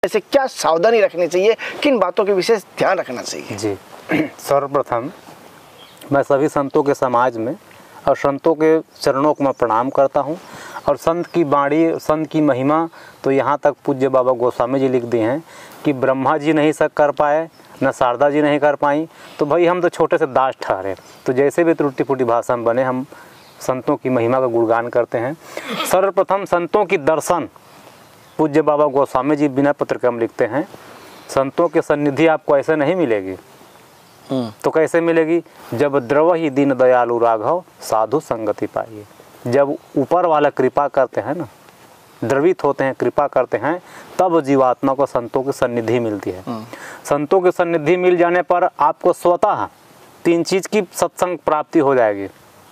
ऐसे क्या सावधानी रखनी चाहिए, किन बातों के विशेष ध्यान रखना चाहिए? जी, सर्वप्रथम मैं सभी संतों के समाज में और संतों के चरणों को मैं प्रणाम करता हूँ। और संत की वाणी, संत की महिमा तो यहाँ तक पूज्य बाबा गोस्वामी जी लिख दिए हैं कि ब्रह्मा जी नहीं सब कर पाए, न शारदा जी नहीं कर पाई, तो भाई हम तो छोटे से दास ठहरे। तो जैसे भी त्रुटि फूटी भाषा में बने, हम संतों की महिमा का गुणगान करते हैं। सर्वप्रथम संतों की दर्शन, पूज्य बाबा गोस्वामी जी बिना पत्रक्रम लिखते हैं, संतों के सन्निधि आपको ऐसे नहीं मिलेगी। तो कैसे मिलेगी? जब द्रव ही दीन दयालु राघव साधु संगति पाइए। जब ऊपर वाला कृपा करते हैं ना, द्रवित होते हैं, कृपा करते हैं, तब जीवात्मा को संतों की सन्निधि मिलती है। संतों की सन्निधि मिल जाने पर आपको स्वतः 3 चीज़ की सत्संग प्राप्ति हो जाएगी।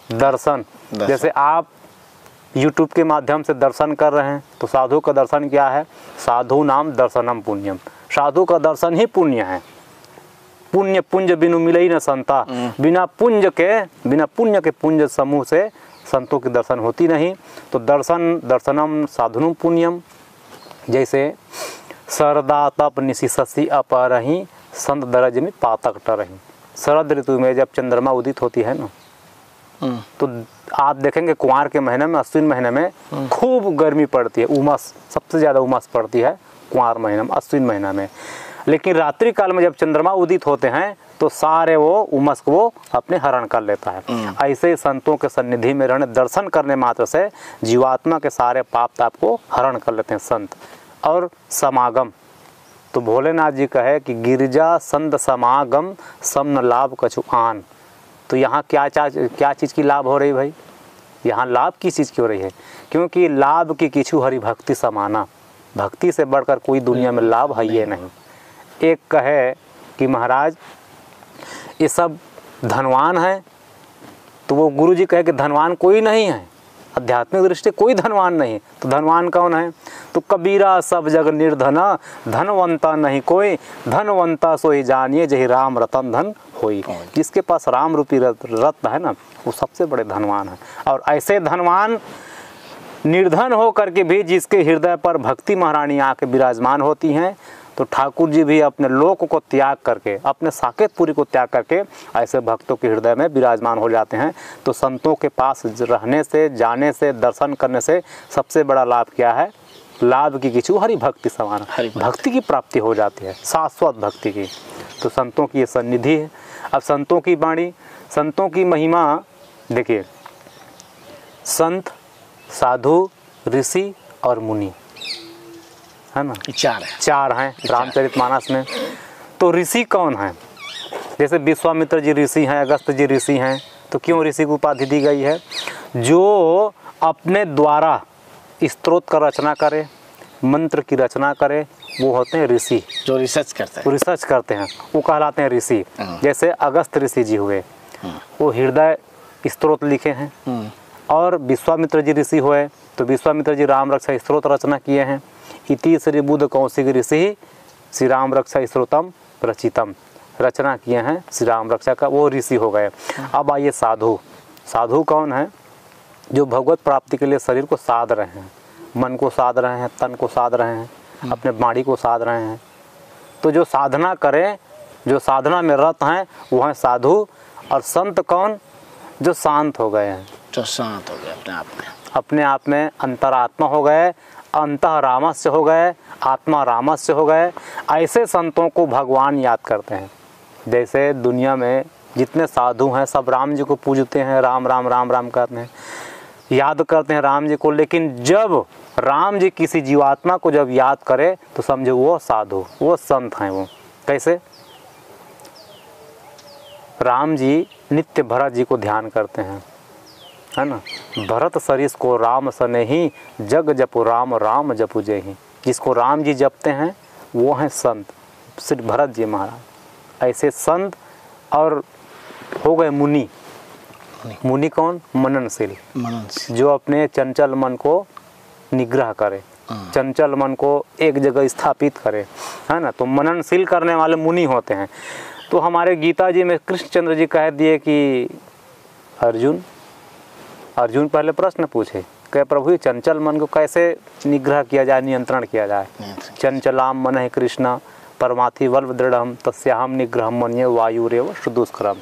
दर्शन, जैसे आप YouTube के माध्यम से दर्शन कर रहे हैं, तो साधु का दर्शन क्या है? साधु नाम दर्शनम पुण्यम। साधु का दर्शन ही पुण्य है। पुण्य पुंज बिनु मिले ही न संता। बिना पुण्य के पुंज समूह से संतों की दर्शन होती नहीं। तो दर्शनम साधुनुम पुण्यम। जैसे सरदा तप निशि शशि अपरही संत दरज में पातक टरही। शरद ऋतु में जब चंद्रमा उदित होती है ना, तो आप देखेंगे कुंवार के महीने में, अश्विन महीने में खूब गर्मी पड़ती है, उमस, सबसे ज़्यादा उमस पड़ती है कुंवार महीने में, अश्विन महीना में। लेकिन रात्रि काल में जब चंद्रमा उदित होते हैं तो सारे वो उमस को वो अपने हरण कर लेता है। ऐसे ही संतों के सन्निधि में रहने, दर्शन करने मात्र से जीवात्मा के सारे पाप ताप को हरण कर लेते हैं संत। और समागम, तो भोलेनाथ जी कहे कि गिरजा संत समागम समन लाभ कछु आन। तो यहाँ क्या चीज़ की लाभ हो रही भाई? यहाँ लाभ किस चीज़ की हो रही है? क्योंकि लाभ की किछु हरि भक्ति समाना। भक्ति से बढ़कर कोई दुनिया में लाभ है ये नहीं। एक कहे कि महाराज ये सब धनवान है, तो वो गुरु जी कहे कि धनवान कोई नहीं है, आध्यात्मिक दृष्टि कोई धनवान नहीं। तो धनवान कौन है? तो कबीरा सब जग निर्धना, धनवंता नहीं कोई, धनवंता सोई जानिए जही राम रतन धन होई। जिसके पास राम रूपी रत्न है ना, वो सबसे बड़े धनवान है। और ऐसे धनवान निर्धन हो करके भी जिसके हृदय पर भक्ति महारानी आके विराजमान होती हैं, तो ठाकुर जी भी अपने लोक को त्याग करके, अपने साकेतपुरी को त्याग करके ऐसे भक्तों के हृदय में विराजमान हो जाते हैं। तो संतों के पास रहने से, जाने से, दर्शन करने से सबसे बड़ा लाभ क्या है? लाभ की किछु हरि भक्ति समान, भक्ति की प्राप्ति हो जाती है, शाश्वत भक्ति की। तो संतों की ये सन्निधि है। अब संतों की वाणी, संतों की महिमा देखिए, संत, साधु, ऋषि और मुनि, है ना? चार हैं रामचरितमानस में। तो ऋषि कौन है? जैसे विश्वामित्र जी ऋषि हैं, अगस्त जी ऋषि हैं। तो क्यों ऋषि को उपाधि दी गई है? जो अपने द्वारा स्तोत्र का रचना करे, मंत्र की रचना करे, वो होते हैं ऋषि। जो रिसर्च करते हैं वो कहलाते हैं ऋषि। जैसे अगस्त ऋषि जी हुए, वो हृदय स्तोत्र लिखे हैं। और विश्वामित्र जी ऋषि हुए, तो विश्वामित्र जी राम रक्षा स्तोत्र रचना किए हैं। इति श्री बुद्ध कौशिक ऋषि श्री राम रक्षा स्तोत्रम रचितम, रचना किए हैं श्री राम रक्षा का, वो ऋषि हो गए। अब आइए साधु। साधु कौन है? जो भगवत प्राप्ति के लिए शरीर को साध रहे हैं, मन को साध रहे हैं, तन को साध रहे हैं, अपने वाणी को साध रहे हैं। तो जो साधना करें, जो साधना में रत हैं, वो हैं साधु। और संत कौन? जो शांत हो गए हैं, जो शांत हो गए अपने आप में अंतरात्मा हो गए, अंतः रामस्य हो गए, आत्मा रामस्य हो गए। ऐसे संतों को भगवान याद करते हैं। जैसे दुनिया में जितने साधु हैं सब राम जी को पूजते हैं, राम राम राम राम करते हैं, याद करते हैं राम जी को। लेकिन जब राम जी किसी जीवात्मा को जब याद करे तो समझो वो साधु, वो संत हैं। वो कैसे? राम जी नित्य भरत जी को ध्यान करते हैं, है ना? भरत सरिस को राम सने ही, जग जपु राम राम जपु जय ही। जिसको राम जी जपते हैं वो हैं संत, श्री भरत जी महाराज। ऐसे संत। और हो गए मुनि। मुनि कौन? मननशील, जो अपने चंचल मन को निग्रह करे, चंचल मन को एक जगह स्थापित करे, है ना? तो मननशील करने वाले मुनि होते हैं। तो हमारे गीता जी में कृष्णचंद्र जी कह दिए कि अर्जुन पहले प्रश्न पूछे, कहे प्रभु ये चंचल मन को कैसे निग्रह किया जाए, नियंत्रण किया जाए। चंचलाम मन कृष्ण परमाथि बल दृढ़ तस्याहम निग्रह मन्ये वायुरेव सुदुष्करम।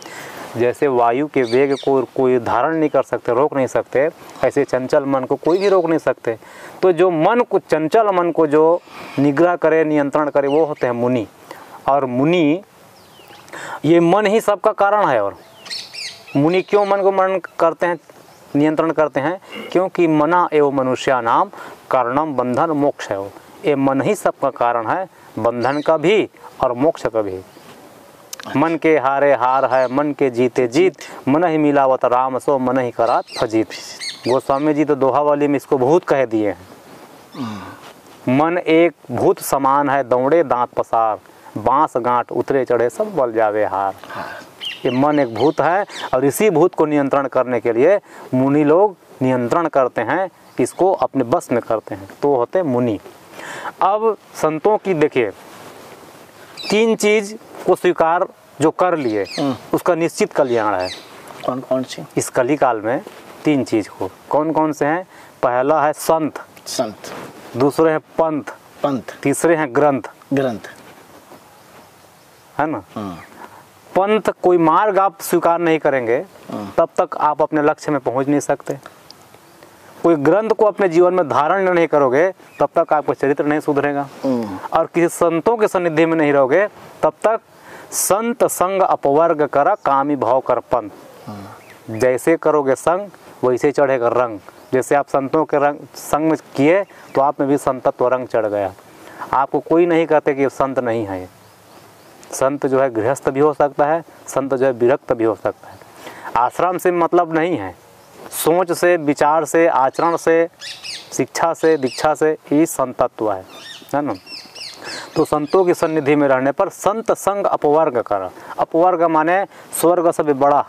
जैसे वायु के वेग को कोई धारण नहीं कर सकते, रोक नहीं सकते, ऐसे चंचल मन को कोई भी रोक नहीं सकते। तो जो मन को, चंचल मन को जो निग्रह करे, नियंत्रण करे, वो होते हैं मुनि। और मुनि, ये मन ही सबका कारण है। और मुनि क्यों मन को मन करते हैं, नियंत्रण करते हैं? क्योंकि मना एवं मनुष्या नाम कारणम बंधन मोक्ष है। ये मन ही सबका कारण है, बंधन का भी और मोक्ष का भी। मन के हारे हार है, मन के जीते जीत, मन ही मिलावत राम सो मन ही करात फजीत। गोस्वामी जी तो दोहावली में इसको बहुत कह दिए हैं। मन एक भूत समान है, दौड़े दांत पसार, बांस गांठ उतरे चढ़े सब बल जावे हार। ये मन एक भूत है और इसी भूत को नियंत्रण करने के लिए मुनि लोग नियंत्रण करते हैं, इसको अपने बस में करते हैं, तो होते हैं मुनि। अब संतों की देखिए, 3 चीज को स्वीकार जो कर लिए उसका निश्चित कल्याण है। कौन कौन सी? इस कली काल में 3 चीज को, कौन कौन से हैं? पहला है संत, संत। दूसरे हैं पंथ, पंथ। तीसरे हैं ग्रंथ, ग्रंथ, है ना। पंथ, कोई मार्ग आप स्वीकार नहीं करेंगे तब तक आप अपने लक्ष्य में पहुंच नहीं सकते। कोई ग्रंथ को अपने जीवन में धारण नहीं करोगे तब तक आपका चरित्र नहीं सुधरेगा। और किसी संतों के सानिध्य में नहीं रहोगे तब तक संत संग अपवर्ग कर कामी भाव कर पंथ। जैसे करोगे संग वैसे चढ़ेगा रंग। जैसे आप संतों के रंग संग में किए तो आप में भी संतत्व रंग चढ़ गया। आपको कोई नहीं कहते कि संत नहीं है। संत जो है गृहस्थ भी हो सकता है, संत जो है विरक्त भी हो सकता है। आश्रम से मतलब नहीं है, सोच से, विचार से, आचरण से, शिक्षा से, दीक्षा से ही संतत्व है ना। तो संतों की सन्निधि में रहने पर संत संग अपवर्ग कर, अपवर्ग माने स्वर्ग से भी बड़ा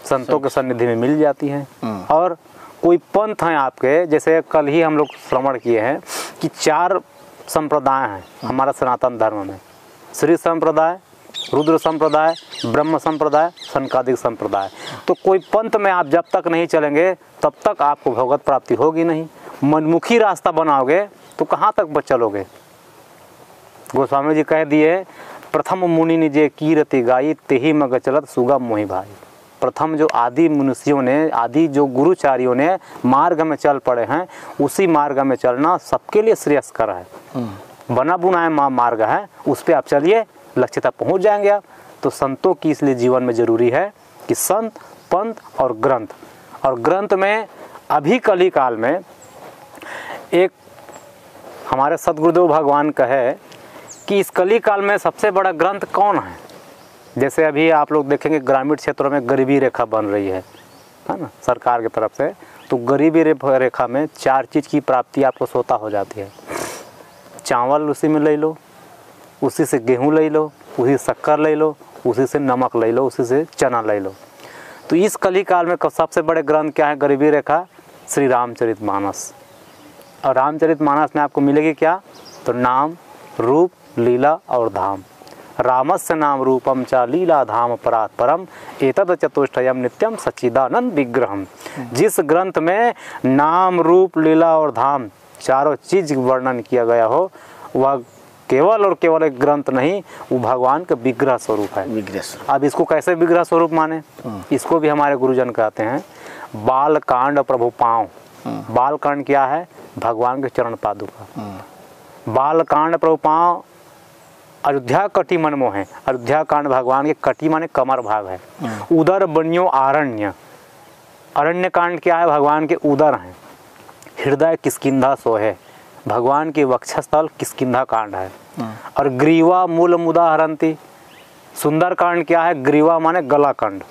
संतों के सन्निधि में मिल जाती है। और कोई पंथ हैं आपके, जैसे कल ही हम लोग श्रवण किए हैं कि 4 संप्रदाय हैं हमारा सनातन धर्म में, श्री संप्रदाय, रुद्र संप्रदाय, ब्रह्म संप्रदाय, सनकादिक संप्रदाय। तो कोई पंथ में आप जब तक नहीं चलेंगे तब तक आपको भगवत प्राप्ति होगी नहीं। मनमुखी रास्ता बनाओगे तो कहाँ तक चलोगे। गोस्वामी जी कह दिए, प्रथम मुनि निजे कीरति गाई तेहि मग चलत सुगम मोहि भाई। प्रथम जो आदि मनुष्यों ने, आदि जो गुरुचारियों ने मार्ग में चल पड़े हैं, उसी मार्ग में चलना सबके लिए श्रेयस्कर है। बना बुनाया मार्ग है, उस पर आप चलिए, लक्ष्य तक पहुँच जाएंगे आप। तो संतों की इसलिए जीवन में जरूरी है कि संत, पंथ और ग्रंथ। और ग्रंथ में अभी कली काल में एक हमारे सदगुरुदेव भगवान कहे कि इस कली काल में सबसे बड़ा ग्रंथ कौन है। जैसे अभी आप लोग देखेंगे ग्रामीण क्षेत्रों में गरीबी रेखा बन रही है ना, सरकार की तरफ से। तो गरीबी रेखा में 4 चीज़ की प्राप्ति आपको स्वतः हो जाती है। चावल उसी में ले लो, उसी से गेहूं ले लो, उसी से शक्कर ले लो, उसी से नमक ले लो, उसी से चना ले लो। तो इस कली काल में सबसे बड़े ग्रंथ क्या है गरीबी रेखा? श्री रामचरितमानस। और रामचरितमानस में आपको मिलेगी क्या? तो नाम, रूप, लीला और धाम। रामस्य नाम रूपम च लीला धाम परात् परम एतद चतुष्टयम नित्यम सच्चिदानंद विग्रहम। जिस ग्रंथ में नाम, रूप, लीला और धाम 4 चीज वर्णन किया गया हो, वह केवल और केवल एक ग्रंथ नहीं, वो भगवान का विग्रह स्वरूप है। विग्रह। अब इसको कैसे विग्रह स्वरूप माने? इसको भी हमारे गुरुजन कहते हैं बाल कांड प्रभु पाँव। बाल कांड क्या है? भगवान के चरण पादुका। बाल कांड प्रभु पाँव अयोध्या कटी मन मोह है। अयोध्या कांड भगवान के कटी माने कमर भाग है। उदर बनियो आरण्य। अरण्य कांड क्या है? भगवान के उदर हैं। हृदय किष्किंधा सोहे, भगवान के वक्षस्थल किष्किंधा कांड है। और ग्रीवा मूल मुदा हरंती। सुंदर कांड क्या है? ग्रीवा माने गला कंड।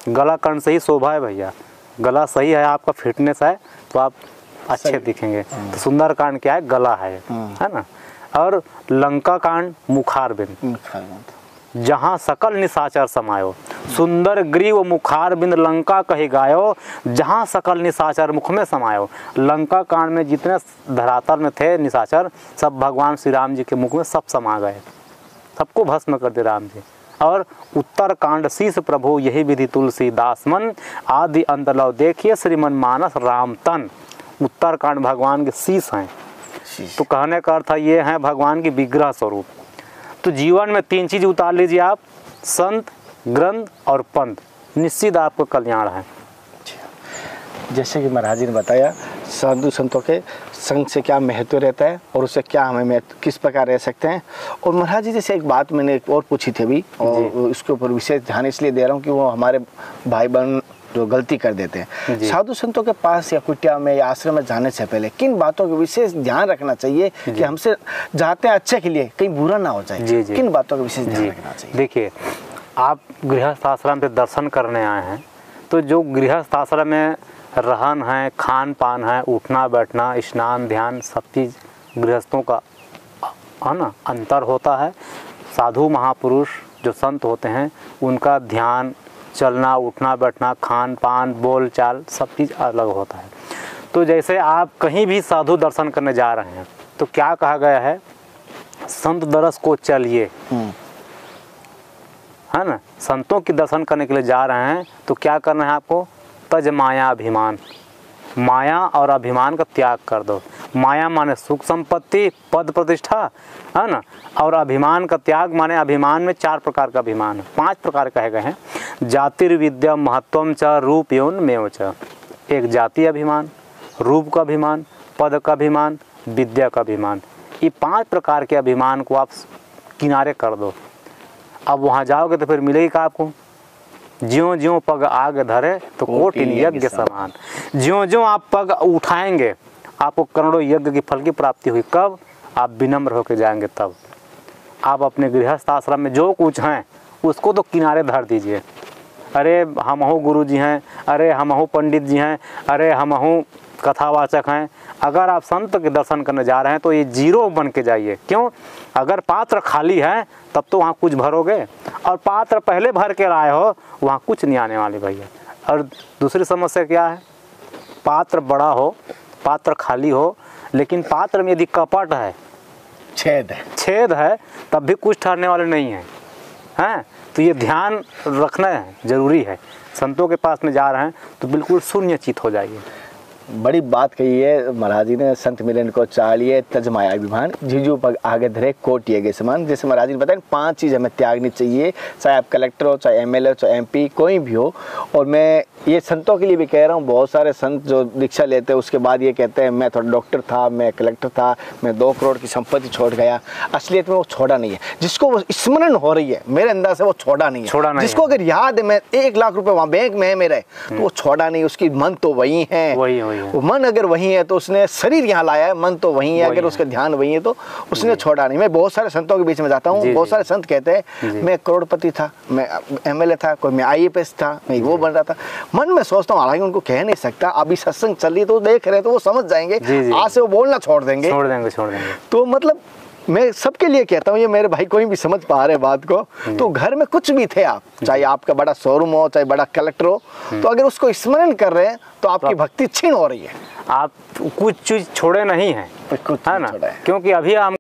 गला कंड से ही शोभा है भैया। गला सही है, आपका फिटनेस है तो आप अच्छे दिखेंगे। तो सुंदर कांड क्या है? गला है ना। और लंका कांड मुखार बिंद, जहाँ सकल निशाचर समायो। सुंदर ग्रीव मुखार बिंद लंका कही गायो, जहाँ सकल निशाचर मुख में समायो। लंका कांड में जितने धरातल में थे निशाचर, सब भगवान श्री राम जी के मुख में सब समा गए, सबको भस्म कर दे राम जी। और उत्तर कांड शीस प्रभु यही विधि तुलसीदास मन, आदि अंत लव देखिए श्रीमन मानस राम तन। उत्तर कांड भगवान के शीस हैं, तो कहने का अर्थ ये है भगवान की विग्रह स्वरूप। तो जीवन में 3 चीज़ उतार लीजिए आप, संत, ग्रंथ और पंथ, निश्चित आपको कल्याण है। जैसे कि महाराज जी ने बताया साधु संतों के संग से क्या महत्व रहता है और उससे क्या हमें महत्व किस प्रकार रह सकते हैं। और महाराज जी जैसे एक बात मैंने एक और पूछी थी अभी, और उसके ऊपर विशेष ध्यान इसलिए दे रहा हूँ कि वो हमारे भाई बहन जो गलती कर देते हैं, साधु संतों के पास या कुटिया में या आश्रम में जाने से पहले किन बातों का विशेष ध्यान रखना चाहिए कि हमसे जाते हैं अच्छे के लिए, कहीं बुरा ना हो जाए, किन बातों का विशेष ध्यान रखना चाहिए? देखिए, आप गृहस्थ आश्रम पे दर्शन करने आए हैं, तो जो गृहस्थ आश्रम में रहन है, खान पान है, उठना बैठना, स्नान ध्यान, सब चीज़ गृहस्थों का है ना अंतर होता है। साधु महापुरुष जो संत होते हैं उनका ध्यान, चलना उठना बैठना, खान पान, बोल चाल, सब चीज़ अलग होता है। तो जैसे आप कहीं भी साधु दर्शन करने जा रहे हैं तो क्या कहा गया है, संत दरस को चलिए, है ना। संतों की दर्शन करने के लिए जा रहे हैं तो क्या करना है आपको, तज माया अभिमान, माया और अभिमान का त्याग कर दो। माया माने सुख संपत्ति, पद प्रतिष्ठा, है ना, और अभिमान का त्याग माने अभिमान में 4 प्रकार का अभिमान है, 5 प्रकार कहे गए हैं। जातिर्विद्या महत्वम च रूप यौन मेव च। एक जाति अभिमान, रूप का अभिमान, पद का अभिमान, विद्या का अभिमान, ये 5 प्रकार के अभिमान को आप किनारे कर दो। अब वहाँ जाओगे तो फिर मिलेगी क्या आपको, ज्यों ज्यों पग आग धरे तो कोटिन यज्ञ समान। ज्यों ज्यों आप पग उठाएंगे आपको करोड़ों यज्ञ की फल की प्राप्ति हुई। कब आप विनम्र होकर जाएंगे, तब आप अपने गृहस्थ आश्रम में जो कुछ हैं उसको तो किनारे धर दीजिए। अरे हम हो गुरु जी हैं, अरे हम हो पंडित जी हैं, अरे हम हो कथावाचक हैं। अगर आप संत के दर्शन करने जा रहे हैं तो ये जीरो बन के जाइए। क्यों, अगर पात्र खाली है तब तो वहाँ कुछ भरोगे, और पात्र पहले भर के लाए हो वहाँ कुछ नहीं आने वाले भैया। और दूसरी समस्या क्या है, पात्र बड़ा हो, पात्र खाली हो, लेकिन पात्र में यदि कपट है, छेद है तब भी कुछ ठहरने वाले नहीं हैं, हैं। तो ये ध्यान रखना है, ज़रूरी है। संतों के पास में जा रहे हैं तो बिल्कुल शून्य चित हो जाइए। बड़ी बात कही है महाराज जी ने, संत मिलन को चालिए तज माया अभिमान, जीजू पग आगे धरे कोट ये समान। जैसे महाराज जी ने बताया 5 चीज़ हमें त्यागनी चाहिए, चाहे आप कलेक्टर हो, चाहे एमएलए हो, चाहे एमपी, कोई भी हो। और मैं ये संतों के लिए भी कह रहा हूँ, बहुत सारे संत जो दीक्षा लेते हैं उसके बाद ये कहते हैं मैं थोड़ा डॉक्टर था, मैं कलेक्टर था, मैं 2 करोड़ की संपत्ति छोड़ गया। असलियत में वो छोड़ा नहीं है। जिसको वो स्मरण हो रही है, मेरे अंदाज से वो छोड़ा नहीं है। जिसको अगर याद है मैं 1 लाख रुपए वहाँ बैंक में है मेरे, तो वो छोड़ा नहीं। उसकी मन तो वही है, वो मन अगर वही है तो उसने शरीर यहाँ लाया है, मन तो वही है, अगर उसका ध्यान वही है तो उसने छोड़ा नहीं। मैं बहुत सारे संतों के बीच में जाता हूँ, बहुत सारे संत कहते हैं मैं करोड़पति था, मैं एमएलए था, कोई मैं आईएएस था, मैं वो बन रहा था। मन में सोचता हूँ, हालांकि उनको कह नहीं सकता, अभी सत्संग चल रही है तो देख रहे हैं तो वो समझ जाएंगे, आज से वो बोलना छोड़ देंगे। तो मतलब मैं सबके लिए कहता हूँ, ये मेरे भाई कोई भी समझ पा रहे बात को, तो घर में कुछ भी थे आप, चाहे आपका बड़ा शोरूम हो, चाहे बड़ा कलेक्टर हो, तो अगर उसको स्मरण कर रहे हैं तो आपकी भक्ति क्षीण हो रही है। आप कुछ चीज़ छोड़े नहीं हैं, है ना, क्योंकि अभी हम